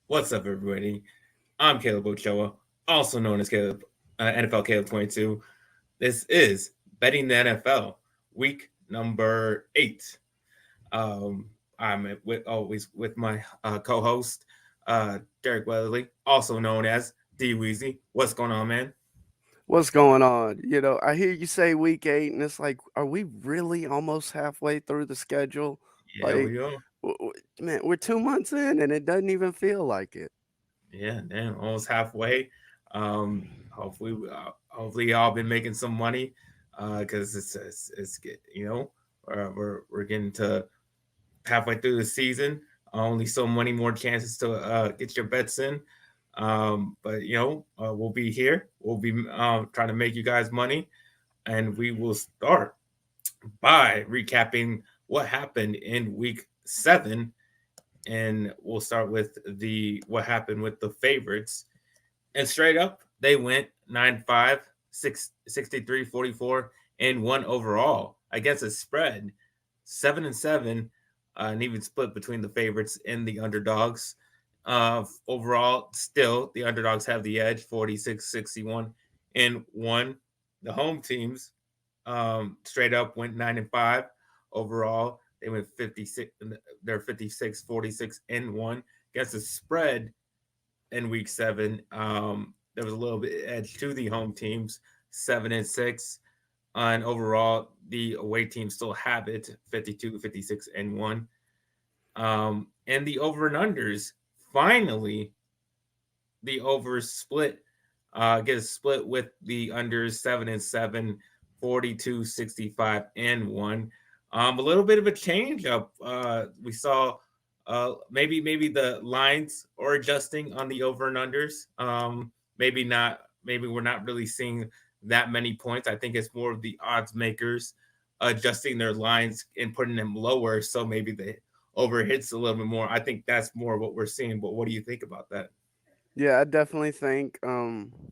What's up, everybody? I'm Caleb Ochoa, also known as Caleb, NFL Caleb 22. This is Betting the NFL, week number 8. Um, always with my co-host, Derek Weatherly, also known as DWeezy. What's going on, man? What's going on? I hear you say week 8, and it's like, are we really almost halfway through the schedule? Yeah, Like, we are. man, we're 2 months in, and it doesn't even feel like it. Yeah, damn, almost halfway. Hopefully y'all been making some money, because we're getting to halfway through the season. Only so many more chances to get your bets in. But we'll be here. We'll be trying to make you guys money, and we will start by recapping what happened in week 7, and we'll start with the what happened with the favorites. And straight up, they went 9-5, 63, 44, and 1 overall against a spread 7-7, an even split between the favorites and the underdogs. Overall, still, the underdogs have the edge 46, 61, and 1. The home teams straight up went 9-5 overall. They went 56, they're 56, 46, and 1 against the spread in week 7. There was a little bit edge to the home teams, 7-6. And overall, the away teams still have it 52, 56, and 1. And the over and unders, finally, the overs split, gets split with the unders 7-7, 42, 65, and 1. A little bit of a change up. We saw maybe the lines are adjusting on the over and unders. Maybe not. Maybe we're not really seeing that many points. I think it's more of the odds makers adjusting their lines and putting them lower, so maybe the over hits a little bit more. I think that's more what we're seeing. But what do you think about that? Yeah, I definitely think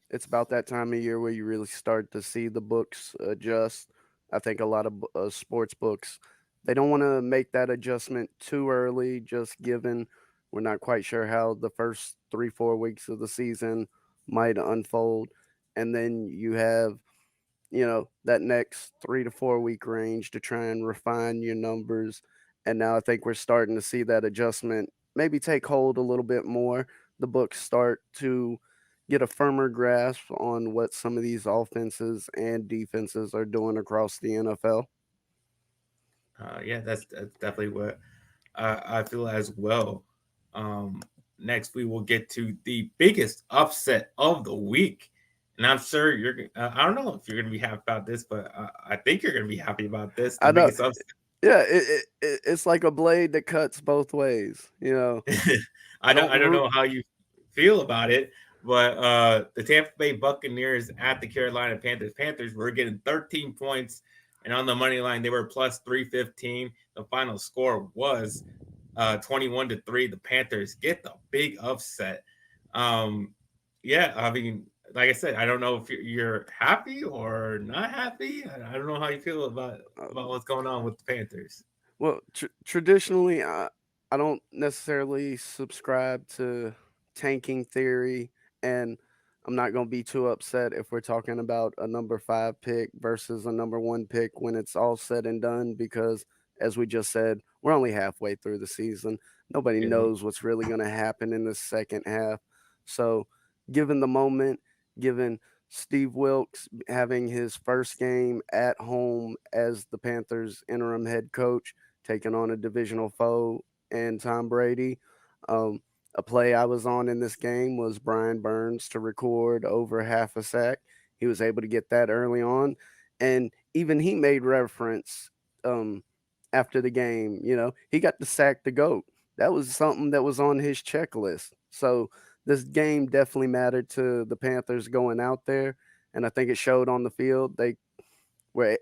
it's about that time of year where you really start to see the books adjust. I think a lot of sports books, they don't want to make that adjustment too early, just given we're not quite sure how the first 3, 4 weeks of the season might unfold. And then you have, that next 3 to 4 week range to try and refine your numbers. And now I think we're starting to see that adjustment maybe take hold a little bit more. The books start to get a firmer grasp on what some of these offenses and defenses are doing across the NFL. Yeah, that's definitely what I feel as well. Um, Next, we will get to the biggest upset of the week, and I'm sure you're. I don't know if you're going to be happy about this, but I think you're going to be happy about this. The I know, biggest upset. yeah, it's like a blade that cuts both ways. I don't. Don't I don't root. know how you feel about it, but the Tampa Bay Buccaneers at the Carolina Panthers. Panthers were getting 13 points, and on the money line they were plus 315. The final score was 21-3. The Panthers get the big upset. Um, yeah, I mean, like I said, I don't know if you're happy or not happy. I don't know how you feel about what's going on with the Panthers. Well, traditionally, I don't necessarily subscribe to tanking theory, and I'm not going to be too upset if we're talking about a number 5 pick versus a number 1 pick when it's all said and done, because, as we just said, we're only halfway through the season. Nobody Yeah. knows what's really going to happen in the second half. So, given the moment, given Steve Wilkes having his first game at home as the Panthers' interim head coach, taking on a divisional foe and Tom Brady. Um, a play I was on in this game was Brian Burns to record over half a sack. He was able to get that early on, and even he made reference um, after the game. He got to sack the goat. That was something that was on his checklist. So this game definitely mattered to the Panthers going out there, and I think it showed on the field. They were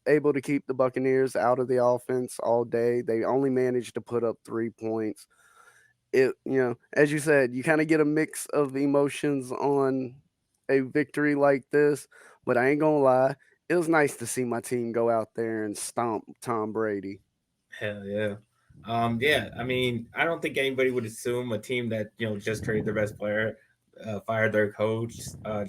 able to keep the Buccaneers out of the offense all day. They only managed to put up 3 points. As you said, you kind of get a mix of emotions on a victory like this, but I ain't gonna lie, it was nice to see my team go out there and stomp Tom Brady. Hell yeah. Yeah, I mean, I don't think anybody would assume a team that just traded their best player, fired their coach,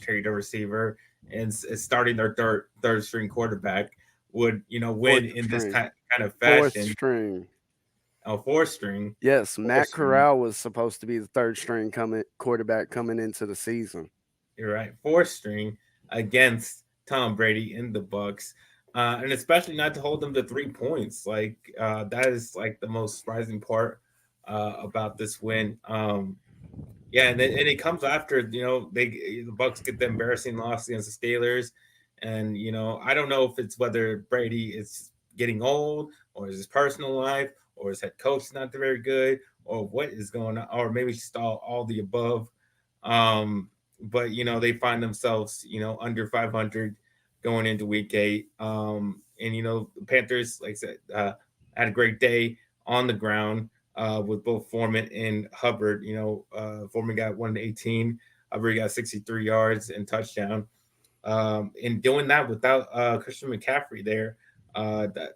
traded a receiver, and is starting their third string quarterback would win Fourth in this string. kind of Fourth fashion. string. A four string, Yes, four Matt string. Corral was supposed to be the third string coming quarterback coming into the season. You're right, four string against Tom Brady in the Bucks, and especially not to hold them to 3 points. Like that is like the most surprising part about this win. Yeah, and it comes after the Bucks get the embarrassing loss against the Steelers, and I don't know if it's whether Brady is getting old or is his personal life or his head coach not very good or what is going on or maybe just all the above. But they find themselves under 500 going into week 8, and the Panthers, like I said, had a great day on the ground with both Foreman and Hubbard. Foreman got 118, Hubbard got 63 yards and touchdown. And doing that without Christian McCaffrey there,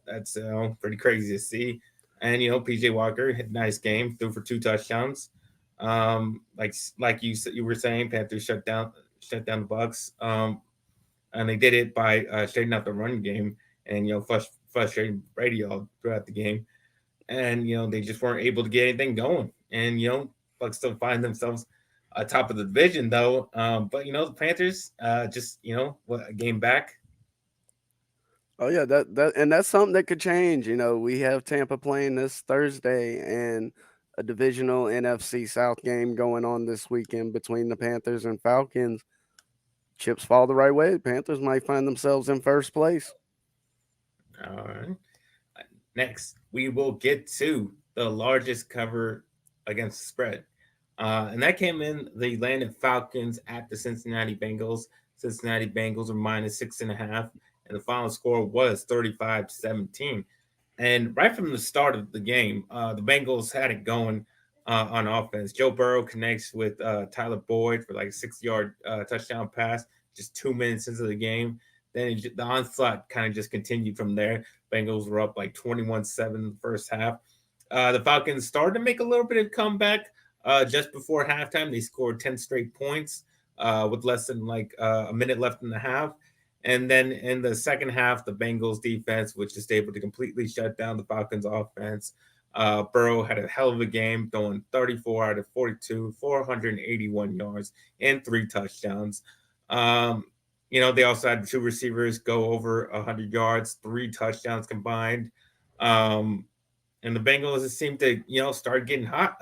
that's pretty crazy to see. And PJ Walker had a nice game, threw for 2 touchdowns. Like you were saying, Panthers shut down the Bucks, and they did it by straightening out the running game and frustrating Brady all throughout the game, and they just weren't able to get anything going. And Bucks still find themselves top of the division though. But the Panthers just what a game back. Oh yeah, that and that's something that could change. We have Tampa playing this Thursday and a divisional NFC South game going on this weekend between the Panthers and Falcons. Chips fall the right way. The Panthers might find themselves in first place. All right. Next, we will get to the largest cover against the spread. And that came in the Atlanta Falcons at the Cincinnati Bengals. Cincinnati Bengals are minus 6.5, and the final score was 35-17. And right from the start of the game, the Bengals had it going on offense. Joe Burrow connects with Tyler Boyd for like a 6-yard touchdown pass just 2 minutes into the game. Then the onslaught kind of just continued from there. Bengals were up like 21-7 in the first half. The Falcons started to make a little bit of comeback just before halftime. They scored 10 straight points with less than like a minute left in the half. And then in the second half, the Bengals defense was just able to completely shut down the Falcons offense. Burrow had a hell of a game, throwing 34 out of 42, 481 yards, and 3 touchdowns. Um, they also had 2 receivers go over 100 yards, 3 touchdowns combined. Um, and the Bengals seem to, start getting hot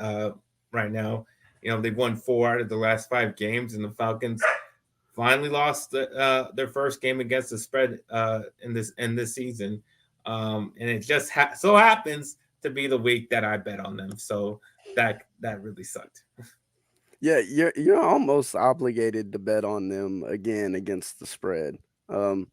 right now. They've won 4 out of the last 5 games, and the Falcons finally lost their first game against the spread in this season, and it just so happens to be the week that I bet on them. So that really sucked. Yeah, you're almost obligated to bet on them again against the spread. Um,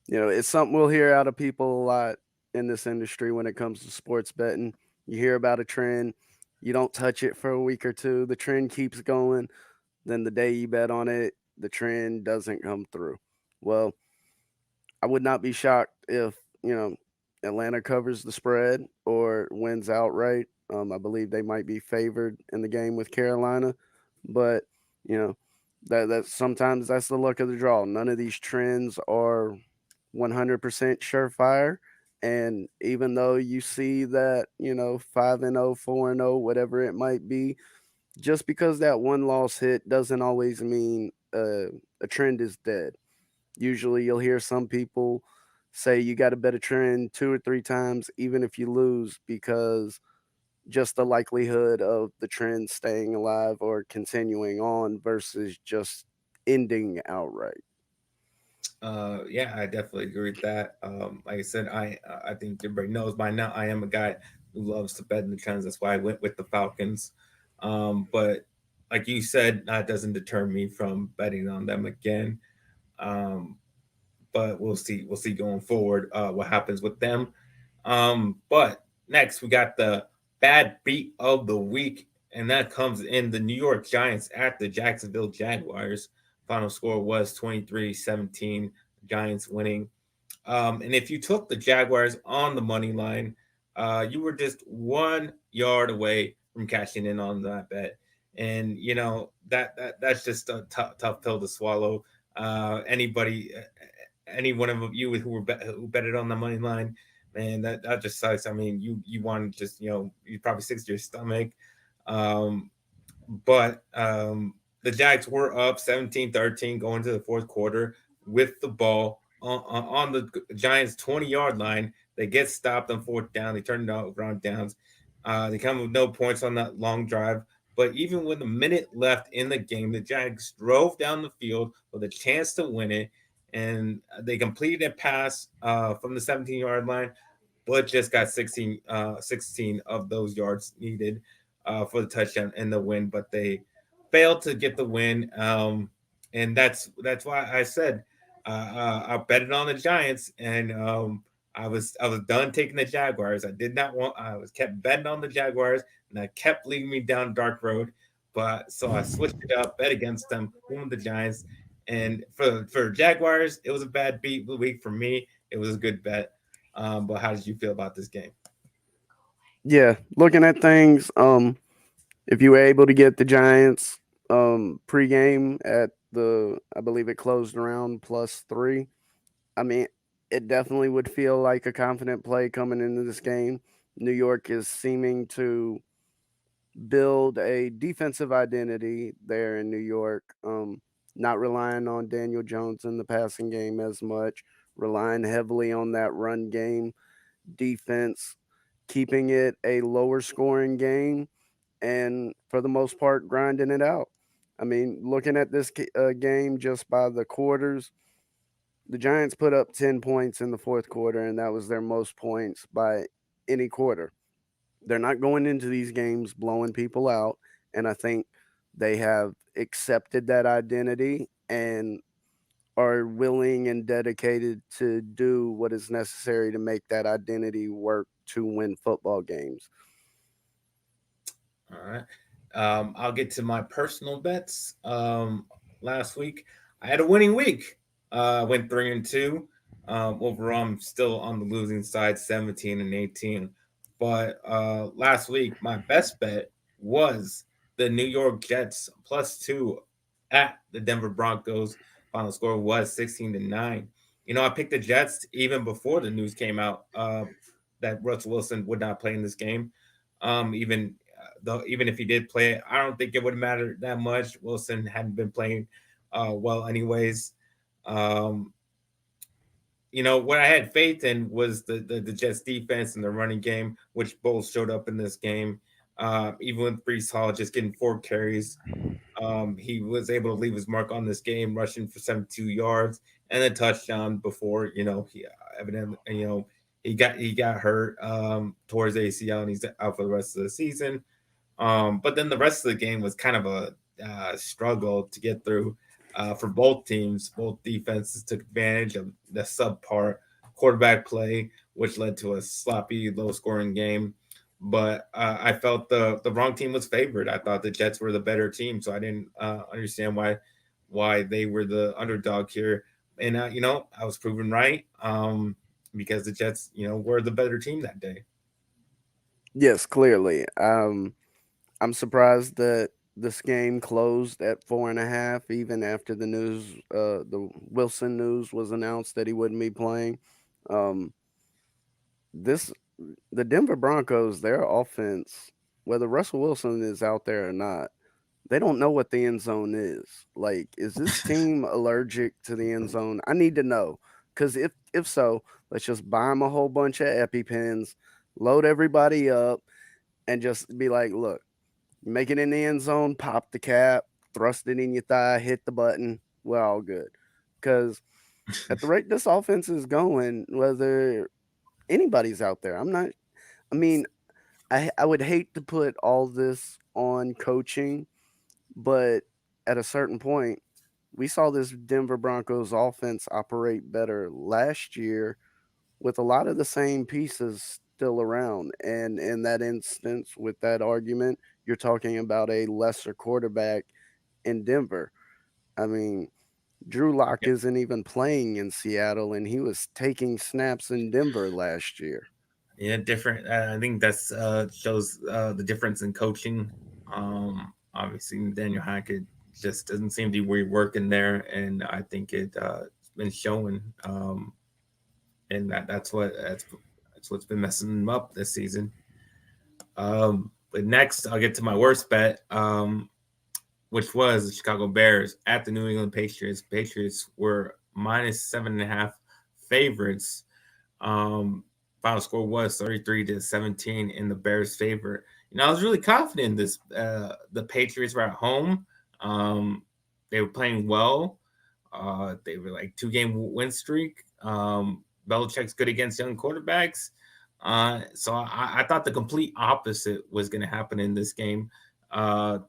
it's something we'll hear out of people a lot in this industry when it comes to sports betting. You hear about a trend, you don't touch it for a week or two, the trend keeps going, then the day you bet on it, the trend doesn't come through. Well, I would not be shocked if, Atlanta covers the spread or wins outright. I believe they might be favored in the game with Carolina, but you know that sometimes that's the luck of the draw. None of these trends are 100% surefire, and even though you see that 5-0, 4-0, whatever it might be, just because that one loss hit doesn't always mean a trend is dead. Usually you'll hear some people say you got to bet a trend 2 or 3 times, even if you lose, because just the likelihood of the trend staying alive or continuing on versus just ending outright. Yeah, I definitely agree with that. Like I said, I think everybody knows by now I am a guy who loves to bet in the trends. That's why I went with the Falcons. But like you said, that doesn't deter me from betting on them again. Um, but we'll see. We'll see going forward what happens with them. But next we got the bad beat of the week, and that comes in the New York Giants at the Jacksonville Jaguars. Final score was 23-17, Giants winning. And if you took the Jaguars on the money line, You were just 1 yard away from cashing in on that bet, and that's just a tough pill to swallow. Any one of you who betted on the money line, man, that just sucks. I mean, you want to just you probably sick to your stomach. Um, but the Jags were up 17-13 going to the fourth quarter with the ball on the Giants 20-yard line. They get stopped on fourth down. They turn it out around downs. They come with no points on that long drive. But even with a minute left in the game, the Jags drove down the field with a chance to win it. And they completed a pass from the 17-yard line, but just got 16 of those yards needed for the touchdown and the win. But they failed to get the win, and that's why I said I betted on the Giants, and I was done taking the Jaguars. I did not want. I was kept betting on the Jaguars, and I kept leading me down a dark road. But so I switched it up, bet against them, won the Giants. And for Jaguars, it was a bad beat week. For me, it was a good bet. But how did you feel about this game? Yeah, looking at things, if you were able to get the Giants pregame at I believe it closed around +3. I mean, it definitely would feel like a confident play coming into this game. New York is seeming to build a defensive identity there in New York, not relying on Daniel Jones in the passing game as much, relying heavily on that run game defense, keeping it a lower scoring game, and for the most part, grinding it out. I mean, looking at this game just by the quarters, the Giants put up 10 points in the fourth quarter, and that was their most points by any quarter. They're not going into these games blowing people out, and I think they have accepted that identity and are willing and dedicated to do what is necessary to make that identity work to win football games. All right. I'll get to my personal bets. Last week I had a winning week. I went 3-2. Overall, I'm still on the losing side, 17-18. But last week, my best bet was the New York Jets +2 at the Denver Broncos. Final score was 16-9. I picked the Jets even before the news came out that Russell Wilson would not play in this game. Even though even if he did play it, I don't think it would matter that much. Wilson hadn't been playing well, anyways. Um, what I had faith in was the Jets defense and the running game, which both showed up in this game. Even with Brees Hall just getting 4 carries, he was able to leave his mark on this game, rushing for 72 yards and a touchdown before he evidently he got hurt towards ACL and he's out for the rest of the season. But then the rest of the game was kind of a struggle to get through for both teams. Both defenses took advantage of the subpar quarterback play, which led to a sloppy, low-scoring game. But I felt the wrong team was favored. I thought the Jets were the better team, so I didn't understand why they were the underdog here. And I was proven right because the Jets, were the better team that day. Yes, clearly. I'm surprised that this game closed at 4.5, even after the Wilson news was announced that he wouldn't be playing. Um, this the Denver Broncos, their offense, whether Russell Wilson is out there or not, they don't know what the end zone is. Like, is this team allergic to the end zone? I need to know, because if so, let's just buy them a whole bunch of EpiPens, load everybody up, and just be like, look, you make it in the end zone, pop the cap, thrust it in your thigh, hit the button, we're all good. Because at the rate this offense is going, whether anybody's out there, I mean, I would hate to put all this on coaching, but at a certain point, we saw this Denver Broncos offense operate better last year with a lot of the same pieces still around. And in that instance, with that argument, you're talking about a lesser quarterback in Denver. I mean, Drew Lock isn't even playing in Seattle, and he was taking snaps in Denver last year. Yeah, different. I think that's shows the difference in coaching. Obviously, Daniel Hackett just doesn't seem to be working there, and I think it's been showing. And that's what's been messing him up this season. But next, I'll get to my worst bet, which was the Chicago Bears at the New England Patriots. Patriots were minus 7.5 favorites. Um, Final score was 33-17 in the Bears' favor. I was really confident in this. The Patriots were at home. Um, they were playing well. They were like 2 game win streak. Belichick's good against young quarterbacks. So I thought the complete opposite was going to happen in this game. Uh,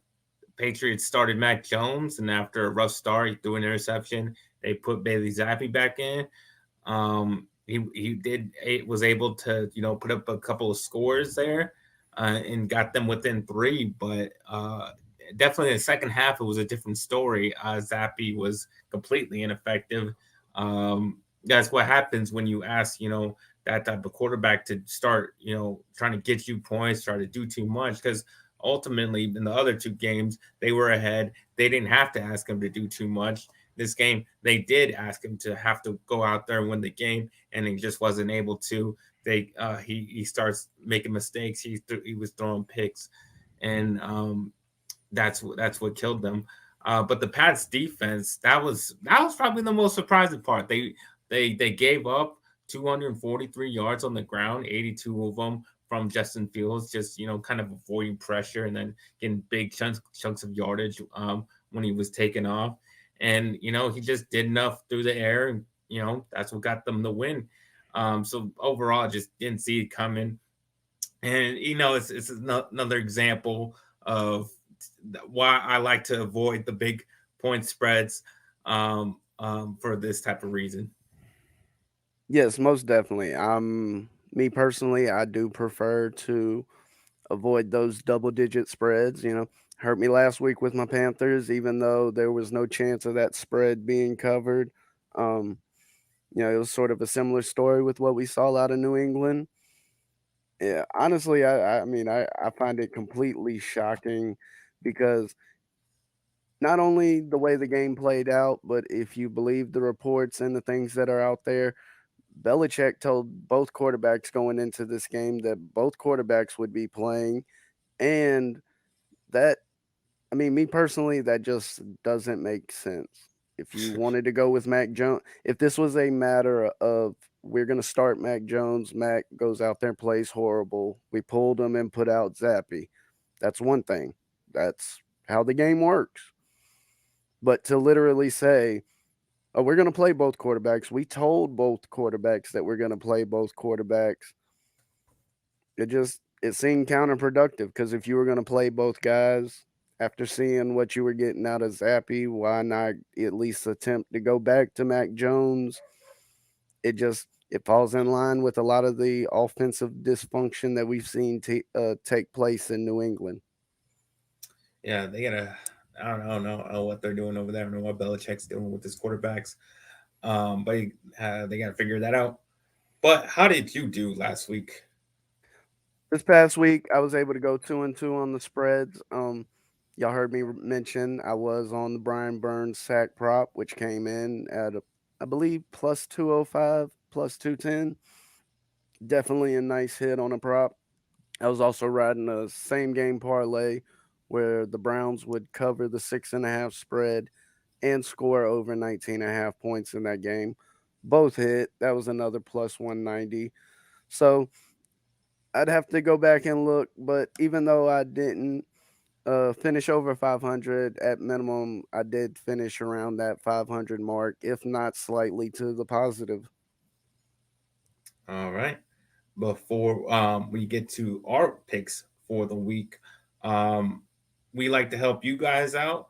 Patriots started Mac Jones, and after a rough start, he threw an interception. They put Bailey Zappi back in. He was able to put up a couple of scores there, and got them within 3. But definitely in the second half, it was a different story. Zappi was completely ineffective. That's what happens when you ask that type of quarterback to start trying to get you points, try to do too much, because ultimately in the other 2 games they were ahead. They didn't have to ask him to do too much. This game they did ask him to have to go out there and win the game, and he just wasn't able to. He starts making mistakes. He was throwing picks, and that's what killed them. But the Pats defense, that was probably the most surprising part. They gave up 243 yards on the ground, 82 of them from Justin Fields, just kind of avoiding pressure and then getting big chunks of yardage when he was taken off. And he just did enough through the air, and that's what got them the win. So overall, I just didn't see it coming. And it's another example of why I like to avoid the big point spreads, for this type of reason. Yes, most definitely. Me personally, I do prefer to avoid those double digit spreads. Hurt me last week with my Panthers, even though there was no chance of that spread being covered. Um, it was sort of a similar story with what we saw out of New England. Yeah, honestly, I mean, I find it completely shocking because not only the way the game played out, but if you believe the reports and the things that are out there, Belichick told both quarterbacks going into this game that both quarterbacks would be playing. And that, I mean, me personally, that just doesn't make sense. If you wanted to go with Mac Jones, if this was a matter of we're going to start Mac Jones, Mac goes out there and plays horrible, we pulled him and put out Zappy, that's one thing. That's how the game works. But to literally say, oh, we're going to play both quarterbacks, we told both quarterbacks that we're going to play both quarterbacks, it seemed counterproductive because if you were going to play both guys after seeing what you were getting out of Zappy, why not at least attempt to go back to Mac Jones? It falls in line with a lot of the offensive dysfunction that we've seen take place in New England. Yeah, they gotta. I don't know what they're doing over there. I don't know what Belichick's doing with his quarterbacks. But they gotta figure that out. But how did you do last week? This past week, I was able to go 2-2 on the spreads. Y'all heard me mention I was on the Brian Burns sack prop, which came in at I believe plus 205, plus 210. Definitely a nice hit on a prop. I was also riding a same game parlay where the Browns would cover the 6.5 spread and score over 19.5 points in that game. Both hit. That was another plus 190. So I'd have to go back and look, but even though I didn't finish over 500 at minimum, I did finish around that 500 mark, if not slightly to the positive. All right. Before we get to our picks for the week, um, we like to help you guys out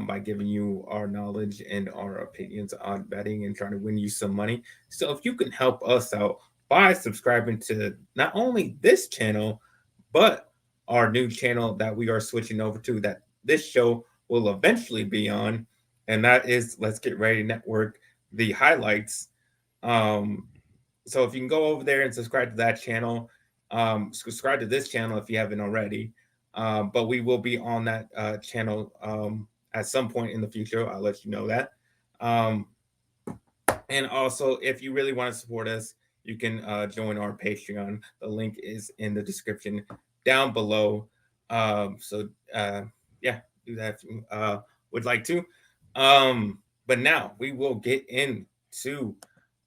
by giving you our knowledge and our opinions on betting and trying to win you some money. So if you can help us out by subscribing to not only this channel, but our new channel that we are switching over to, that this show will eventually be on, and that is Let's Get Ready Network, the highlights. Um, So if you can go over there and subscribe to that channel, subscribe to this channel if you haven't already. But we will be on that channel at some point in the future. I'll let you know that. Um, and also, if you really want to support us, you can join our Patreon. The link is in the description down below. So yeah, do that if you would like to. But now we will get into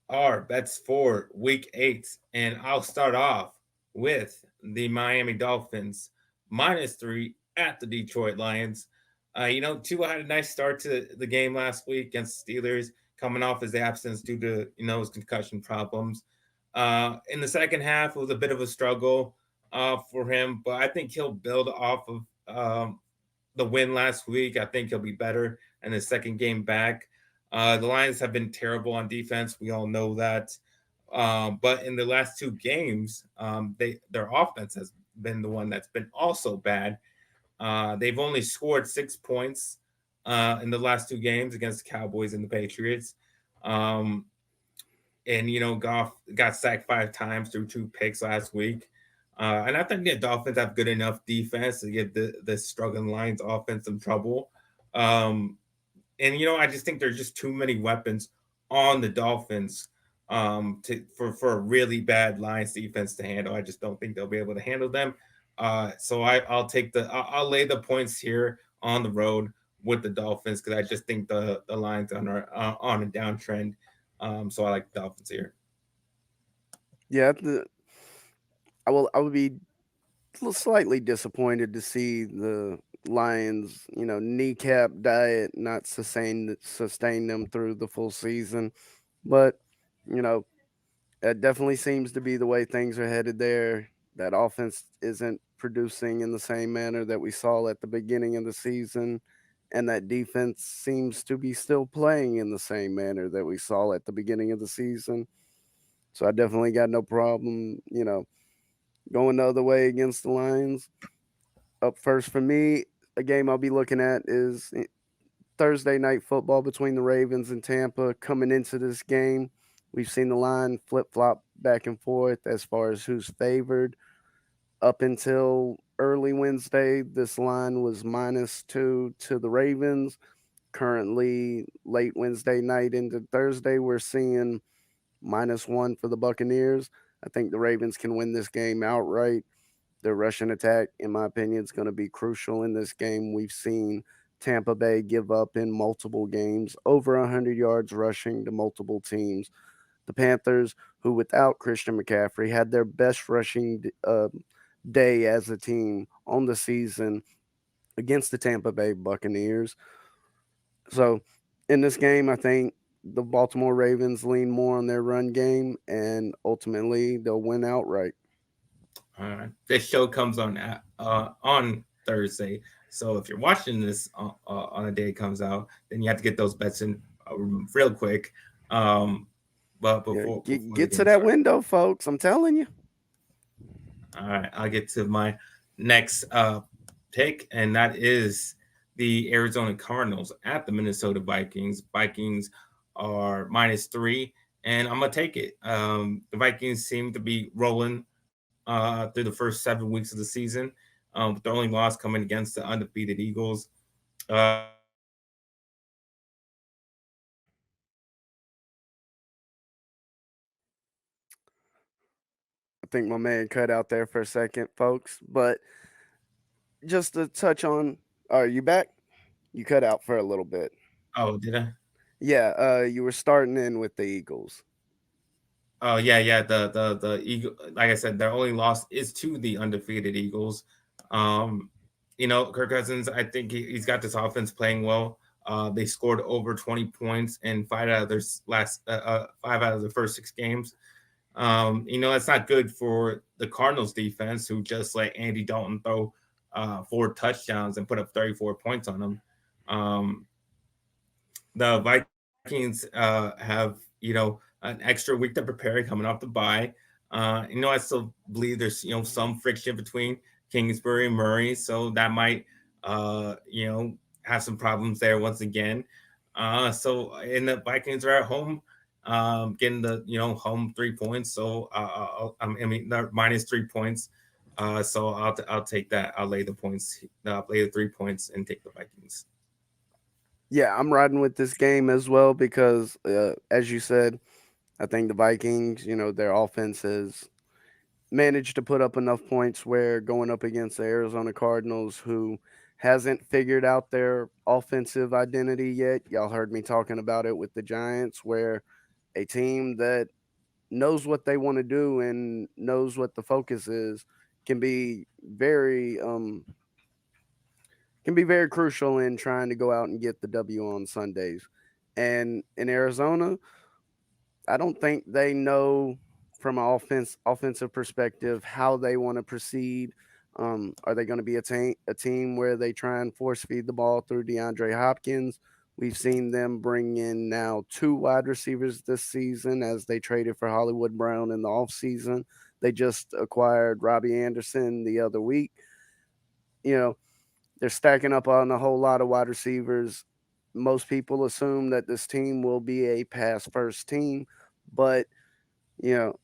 our bets for week 8. And I'll start off with the Miami Dolphins -3 at the Detroit Lions. Tua had a nice start to the game last week against the Steelers, coming off his absence due to his concussion problems. In the second half, it was a bit of a struggle for him, but I think he'll build off of the win last week. I think he'll be better in his second game back. The Lions have been terrible on defense. We all know that. But in the last 2 games, their offense has been the one that's been also bad. They've only scored 6 points in the last 2 games against the Cowboys and the Patriots. Um, and Goff got sacked 5 times through 2 picks last week. And I think the Dolphins have good enough defense to give the struggling Lions offense some trouble. Um, and I just think there's just too many weapons on the Dolphins for a really bad Lions defense to handle. I just don't think they'll be able to handle them. So I'll lay the points here on the road with the Dolphins because I just think the Lions are on a downtrend. So I like the Dolphins here. Yeah, I would be slightly disappointed to see the Lions, kneecap diet not sustain them through the full season. But, you know, that definitely seems to be the way things are headed there. That offense isn't producing in the same manner that we saw at the beginning of the season. And that defense seems to be still playing in the same manner that we saw at the beginning of the season. So I definitely got no problem, going the other way against the Lions. Up first for me, a game I'll be looking at is Thursday night football between the Ravens and Tampa. Coming into this game, we've seen the line flip flop back and forth as far as who's favored. Up until early Wednesday, this line was -2 to the Ravens. Currently, late Wednesday night into Thursday, we're seeing -1 for the Buccaneers. I think the Ravens can win this game outright. Their rushing attack, in my opinion, is going to be crucial in this game. We've seen Tampa Bay give up in multiple games over 100 yards rushing to multiple teams. The Panthers, who without Christian McCaffrey had their best rushing day as a team on the season against the Tampa Bay Buccaneers. So in this game, I think the Baltimore Ravens lean more on their run game, and ultimately they'll win outright. This show comes on Thursday, so if you're watching this on the day it comes out, then you have to get those bets in real quick. Um, but Yeah, before the get to game that starts, window, folks. I'm telling you. all right, I'll get to my next pick, and that is the Arizona Cardinals at the Minnesota Vikings. Vikings are -3, and I'm gonna take it. The Vikings seem to be rolling through the first 7 weeks of the season, with their only loss coming against the undefeated Eagles. They have a good defense. I think my man cut out there for a second, folks. But just to touch on, are you back? You cut out for a little bit. Oh, did I? Yeah, you were starting in with the Eagles. Oh yeah. The Eagle, like I said, their only loss is to the undefeated Eagles. Um, Kirk Cousins, I think he's got this offense playing well. They scored over 20 points in five out of the first 6 games. That's not good for the Cardinals defense, who just let Andy Dalton throw 4 touchdowns and put up 34 points on them. Um, the Vikings have an extra week to prepare coming off the bye. I still believe there's some friction between Kingsbury and Murray, so that might have some problems there once again. So and the Vikings are at home. getting the home 3 points. So I mean, minus 3 points. So I'll take that. I'll lay the points. Lay the 3 points and take the Vikings. Yeah, I'm riding with this game as well because, as you said, I think the Vikings, their offense has managed to put up enough points where going up against the Arizona Cardinals, who hasn't figured out their offensive identity yet. Y'all heard me talking about it with the Giants, where a team that knows what they want to do and knows what the focus is can be very crucial in trying to go out and get the W on Sundays. And in Arizona, I don't think they know from an offensive perspective how they want to proceed. Are they going to be a team where they try and force feed the ball through DeAndre Hopkins? We've seen them bring in now two wide receivers this season as they traded for Hollywood Brown in the offseason. They just acquired Robbie Anderson the other week. You know, they're stacking up on a whole lot of wide receivers. Most people assume that this team will be a pass first team, but you know,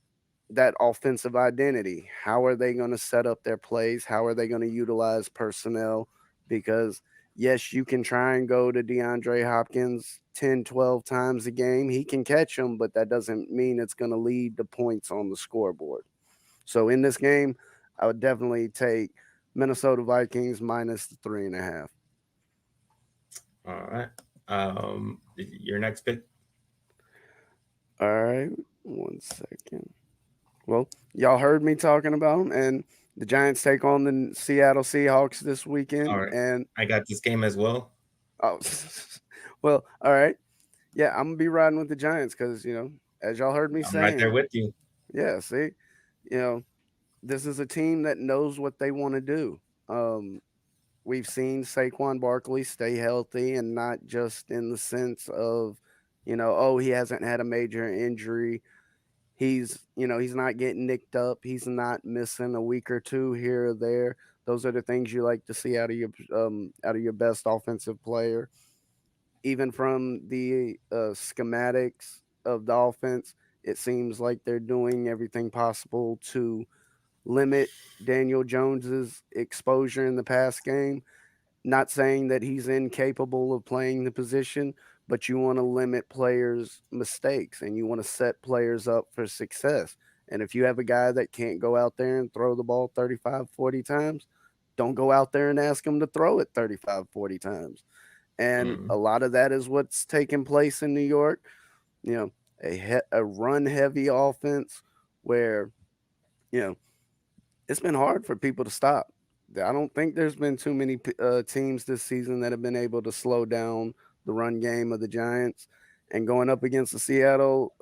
that offensive identity. How are they going to set up their plays? How are they going to utilize personnel? Because, yes, you can try and go to DeAndre Hopkins 10, 12 times a game. He can catch them, but that doesn't mean it's going to lead to points on the scoreboard. So in this game, I would definitely take Minnesota Vikings minus the 3.5. All right. Your next pick. All right, 1 second. Well, y'all heard me talking about them, and the Giants take on the Seattle Seahawks this All weekend. right. And I got this game as well. oh, well, all right, yeah, I'm gonna be riding with the Giants because as y'all heard me I'm right there saying, with you. yeah, see, you know, this is a team that knows what they want to do. Um, we've seen Saquon Barkley stay healthy, and not just in the sense of, oh, he hasn't had a major injury. He's not getting nicked up. He's not missing a week or two here or there. Those are the things you like to see out of your best offensive player. Even from the schematics of the offense, it seems like they're doing everything possible to limit Daniel Jones's exposure in the pass game. Not saying that he's incapable of playing the position, but you want to limit players' mistakes and you want to set players up for success. And if you have a guy that can't go out there and throw the ball 35, 40 times, don't go out there and ask him to throw it 35, 40 times. And Mm. a lot of that is what's taking place in New York. You know, a run heavy offense where, you know, it's been hard for people to stop. I don't think there's been too many teams this season that have been able to slow down the run game of the Giants. And going up against the Seattle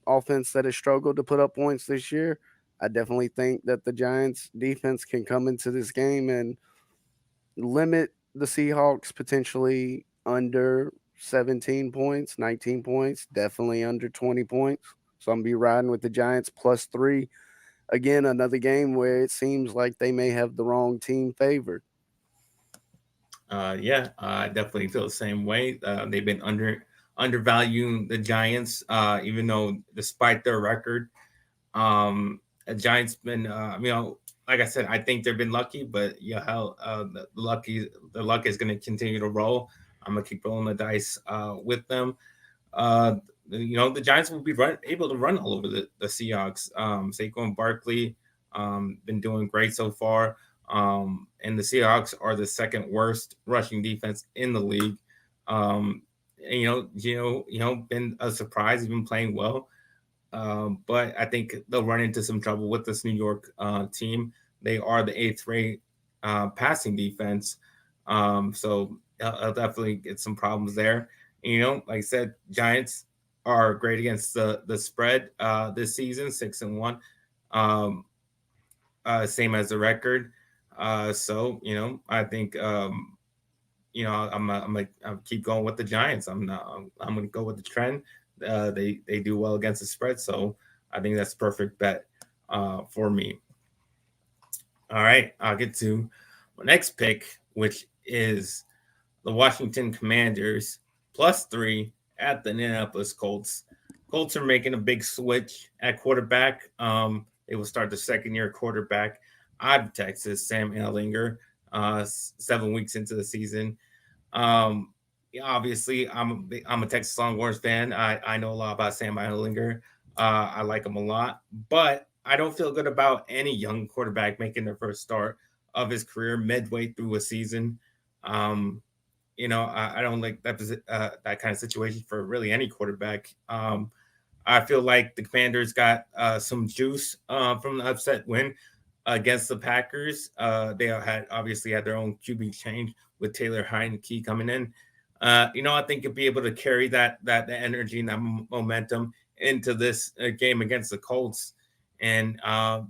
offense that has struggled to put up points this year, I definitely think that the Giants defense can come into this game and limit the Seahawks potentially under 17 points, 19 points, definitely under 20 points. So I'm going to be riding with the Giants +3. Again, another game where it seems like they may have the wrong team favored. Yeah, I definitely feel the same way. They've been undervaluing the Giants, even though despite their record, the Giants been, like I said, I think they've been lucky, but yeah, hell, the luck is going to continue to roll. I'm gonna keep rolling the dice with them. Uh, the Giants will be able to run all over the Seahawks. Saquon Barkley been doing great so far. And the Seahawks are the second worst rushing defense in the league. And, been a surprise. He's been playing well. But I think they'll run into some trouble with this New York team. They are the eighth rate passing defense. So I'll definitely get some problems there. And, like I said, Giants are great against the spread this season, 6-1, same as the record. So I think I'm keep going with the Giants. I'm gonna go with the trend. They do well against the spread, so I think that's a perfect bet for me. All right, I'll get to my next pick, which is the Washington Commanders +3 at the Indianapolis Colts. Colts are making a big switch at quarterback. They will start the second year quarterback out of Texas, Sam Ellinger, 7 weeks into the season. Um, yeah, obviously, I'm a Texas Longhorns fan. I know a lot about Sam Ehlinger. I like him a lot, but I don't feel good about any young quarterback making their first start of his career midway through a season. Um, I don't like that kind of situation for really any quarterback. I feel like the Commanders got some juice from the upset win against the Packers. They had obviously had their own QB change with Taylor Heineke coming in. I think you'll be able to carry that energy and that momentum into this game against the Colts. And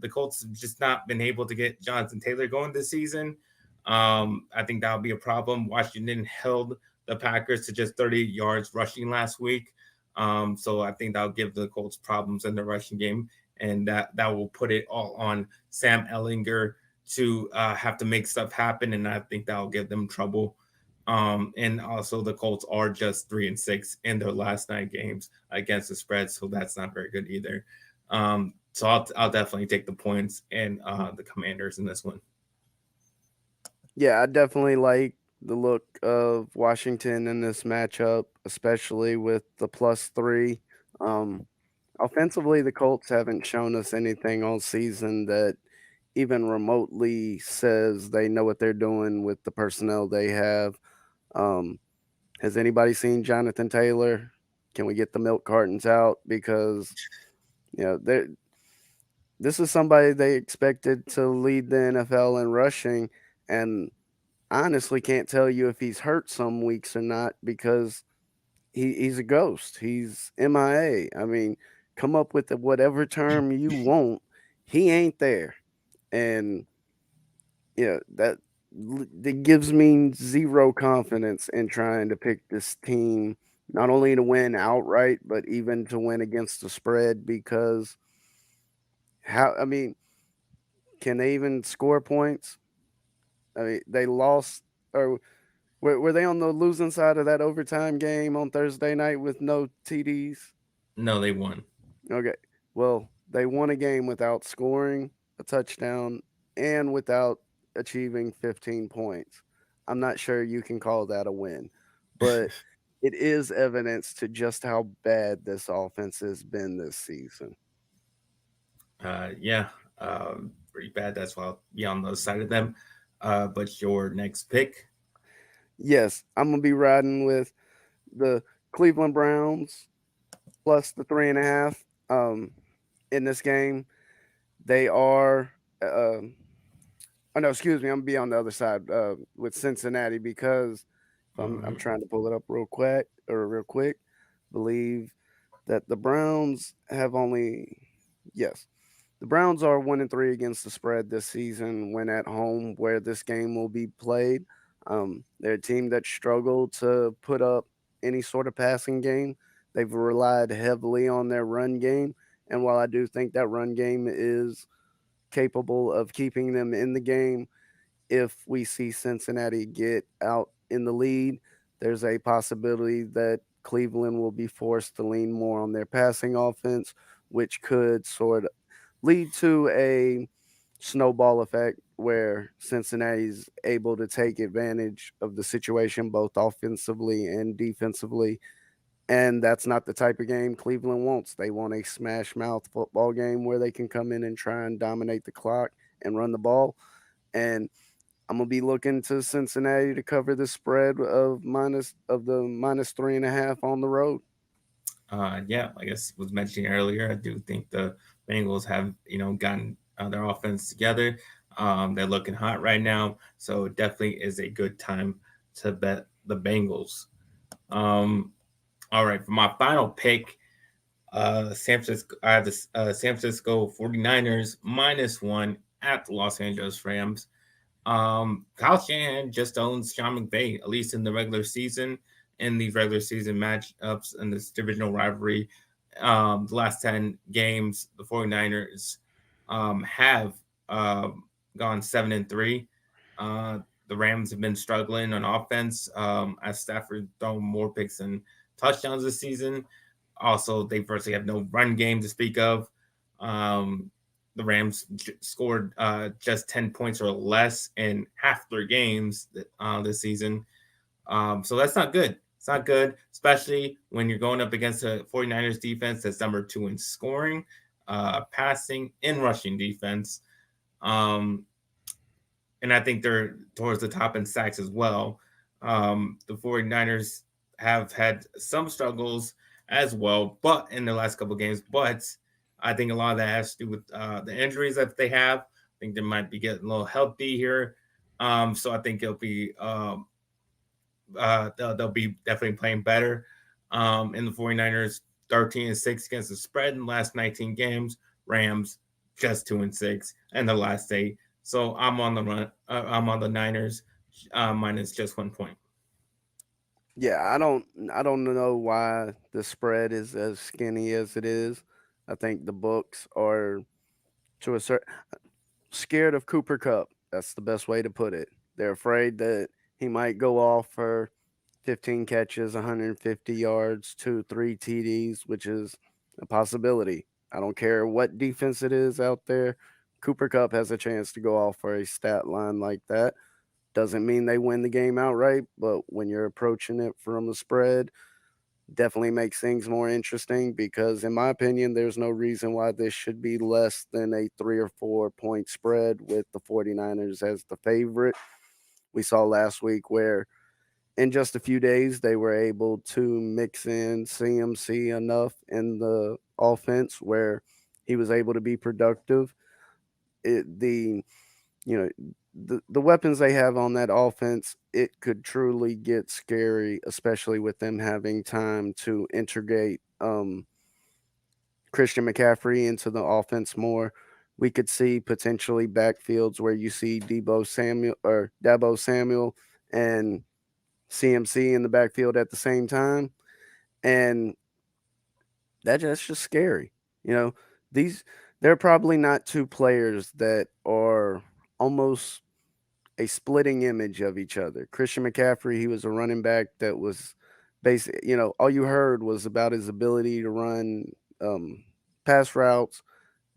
the Colts have just not been able to get Jonathan Taylor going this season. I think that'll be a problem. Washington held the Packers to just 30 yards rushing last week. So I think that'll give the Colts problems in the rushing game, and that will put it all on Sam Ellinger to have to make stuff happen, and I think that'll give them trouble. And also the Colts are just 3-6 in their last 9 games against the spread, so that's not very good either. So I'll definitely take the points and the Commanders in this one. Yeah, I definitely like the look of Washington in this matchup, especially with the +3. Um, Offensively, the Colts haven't shown us anything all season that even remotely says they know what they're doing with the personnel they have. Um, has anybody seen Jonathan Taylor? Can we get the milk cartons out? Because this is somebody they expected to lead the NFL in rushing, and honestly can't tell you if he's hurt some weeks or not because he's a ghost. He's MIA. I mean, come up with whatever term you want. He ain't there. And yeah, that gives me zero confidence in trying to pick this team not only to win outright, but even to win against the spread because I mean, can they even score points? I mean, they lost or were they on the losing side of that overtime game on Thursday night with no TDs? No, they won. Okay. Well, they won a game without scoring a touchdown and without achieving 15 points. I'm not sure you can call that a win, but it is evidence to just how bad this offense has been this season. Yeah, pretty bad. That's why I'll be on the other side of them. But your next pick. Yes, I'm going to be riding with the Cleveland Browns plus the 3.5 in this game. They are oh no, excuse me. I'm gonna be on the other side with Cincinnati because if I'm Mhm. trying to pull it up real quick. Believe that the Browns have only yes, the Browns are 1-3 against the spread this season when at home where this game will be played. They're a team that struggled to put up any sort of passing game. They've relied heavily on their run game, and while I do think that run game is capable of keeping them in the game, if we see Cincinnati get out in the lead, there's a possibility that Cleveland will be forced to lean more on their passing offense, which could sort of lead to a snowball effect where Cincinnati's able to take advantage of the situation both offensively and defensively. And that's not the type of game Cleveland wants. They want a smash mouth football game where they can come in and try and dominate the clock and run the ball. And I'm gonna be looking to Cincinnati to cover the spread of the -3.5 on the road. Yeah, I guess was mentioning earlier. I do think the Bengals have gotten their offense together. They're looking hot right now, so it definitely is a good time to bet the Bengals. Um, all right, for my final pick, I have the San Francisco 49ers -1 at the Los Angeles Rams. Kyle Shanahan just owns Sean McVay, at least in the regular season. In these regular season matchups and this divisional rivalry, the last 10 games, the 49ers have gone 7-3. Uh, the Rams have been struggling on offense as Stafford thrown more picks and touchdowns this season. Also, they virtually have no run game to speak of. Um, the Rams scored just 10 points or less in half their games this season. So that's not good. It's not good, especially when you're going up against a 49ers defense that's number two in scoring, passing, and rushing defense. Um, and I think they're towards the top in sacks as well. The 49ers have had some struggles as well, but in the last couple of games, but I think a lot of that has to do with the injuries that they have. I think they might be getting a little healthy here. So I think it'll be they'll be definitely playing better. In the 49ers, 13-6 against the spread in the last 19 games. Rams just 2-6 in the last 8. So I'm on the run. I'm on the Niners minus just 1 point. Yeah, I don't know why the spread is as skinny as it is. I think the books are to a certain scared of Cooper Cup. That's the best way to put it. They're afraid that he might go off for 15 catches, 150 yards, 2, 3 TDs, which is a possibility. I don't care what defense it is out there. Cooper Cup has a chance to go off for a stat line like that. Doesn't mean they win the game outright, but when you're approaching it from a spread, definitely makes things more interesting because, in my opinion, there's no reason why this should be less than a 3 or 4 point spread with the 49ers as the favorite. We saw last week where in just a few days they were able to mix in CMC enough in the offense where he was able to be productive. The you know the weapons they have on that offense, it could truly get scary, especially with them having time to integrate Christian McCaffrey into the offense more. We could see potentially backfields where you see Dabo Samuel and CMC in the backfield at the same time, and that's just scary. You know, these they're probably not two players that are almost a splitting image of each other. Christian McCaffrey, he was a running back that was basic. All you heard was about his ability to run um, pass routes,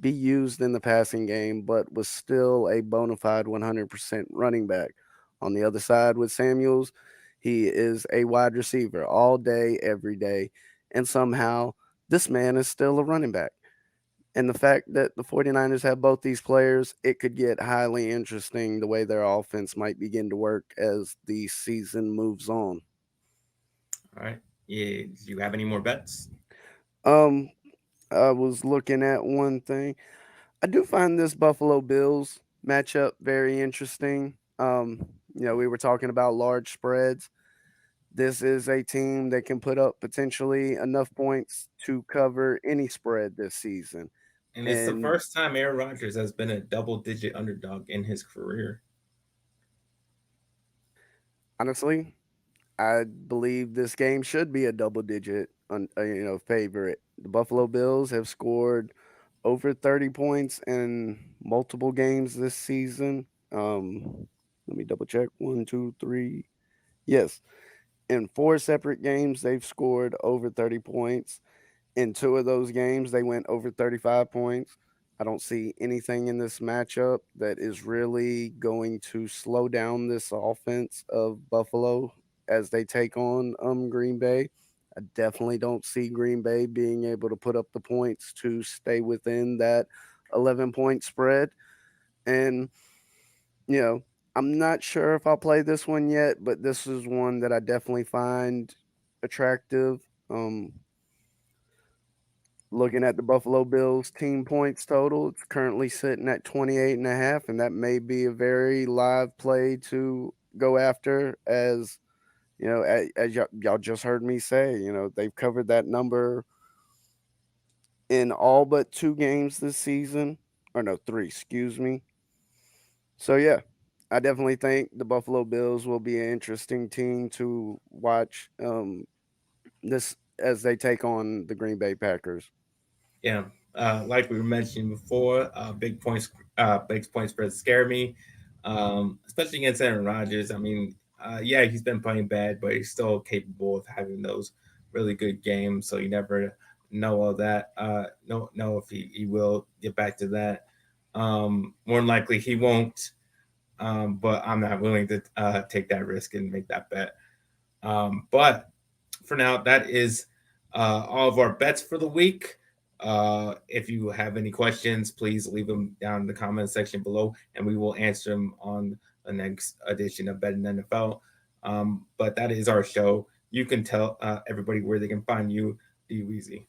be used in the passing game, but was still a bona fide 100% running back. On the other side with Samuels, he is a wide receiver all day, every day, and somehow this man is still a running back. And the fact that the 49ers have both these players, it could get highly interesting the way their offense might begin to work as the season moves on. All right. Yeah. Do you have any more bets? Um, I was looking at one thing. I do find this Buffalo Bills matchup very interesting. We were talking about large spreads. This is a team that can put up potentially enough points to cover any spread this season. And it's the And first time Aaron Rodgers has been a double-digit underdog in his career. honestly, I believe this game should be a double digit favorite. The Buffalo Bills have scored over 30 points in multiple games this season. Let me double check. One, two, three. Yes, in four separate games, they've scored over 30 points. In two of those games, they went over 35 points. I don't see anything in this matchup that is really going to slow down this offense of Buffalo as they take on Green Bay. I definitely don't see Green Bay being able to put up the points to stay within that 11-point spread. And, you know, I'm not sure if I'll play this one yet, but this is one that I definitely find attractive. Looking at the Buffalo Bills team points total, it's currently sitting at 28 and a half, and that may be a very live play to go after. As y'all just heard me say, they've covered that number in all but two games this season, or no, three, excuse me. So yeah, I definitely think the Buffalo Bills will be an interesting team to watch this as they take on the Green Bay Packers. Yeah, like we were mentioning before, big point spreads scare me, especially against Aaron Rodgers. I mean, yeah, he's been playing bad, but he's still capable of having those really good game. So you never know all that. No, know if he will get back to that. More than likely he won't. But I'm not willing to take that risk and make that bet. But for now, that is all of our bets for the week. If you have any questions, please leave them down in the comment section below, and we will answer them on the next edition of Bet in NFL. But that is our show. You can tell everybody where they can find you, DWeezy.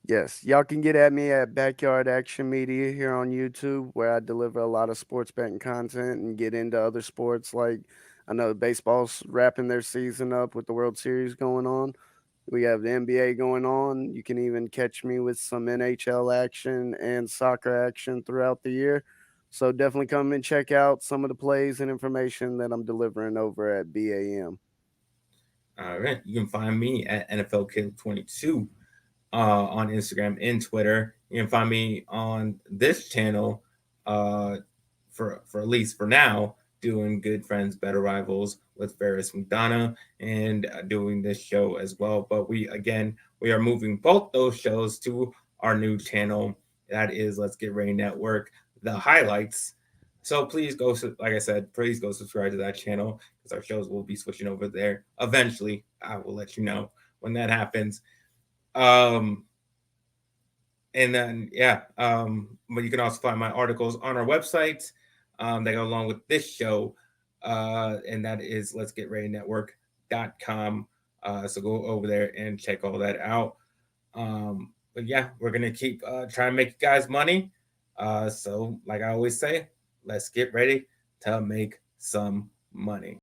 Yes, y'all can get at me at Backyard Action Media here on YouTube, where I deliver a lot of sports betting content and get into other sports. Like I know baseball's wrapping their season up with the World Series going on. We have the NBA going on. You can even catch me with some NHL action and soccer action throughout the year. So definitely come and check out some of the plays and information that I'm delivering over at BAM. All right. You can find me at NFL Kid 22 on Instagram and Twitter. You can find me on this channel uh, for at least for now, doing Good Friends, Better Rivals with Ferris McDonough and doing this show as well. But we are moving both those shows to our new channel. That is Let's Get Ready Network, the highlights. So please go, like I said, please go subscribe to that channel because our shows will be switching over there eventually. I will let you know when that happens. Um, and then but you can also find my articles on our website that go along with this show, and that is let's get ready network.com. So go over there and check all that out. But yeah, we're gonna keep trying to make you guys money. So like I always say, let's get ready to make some money.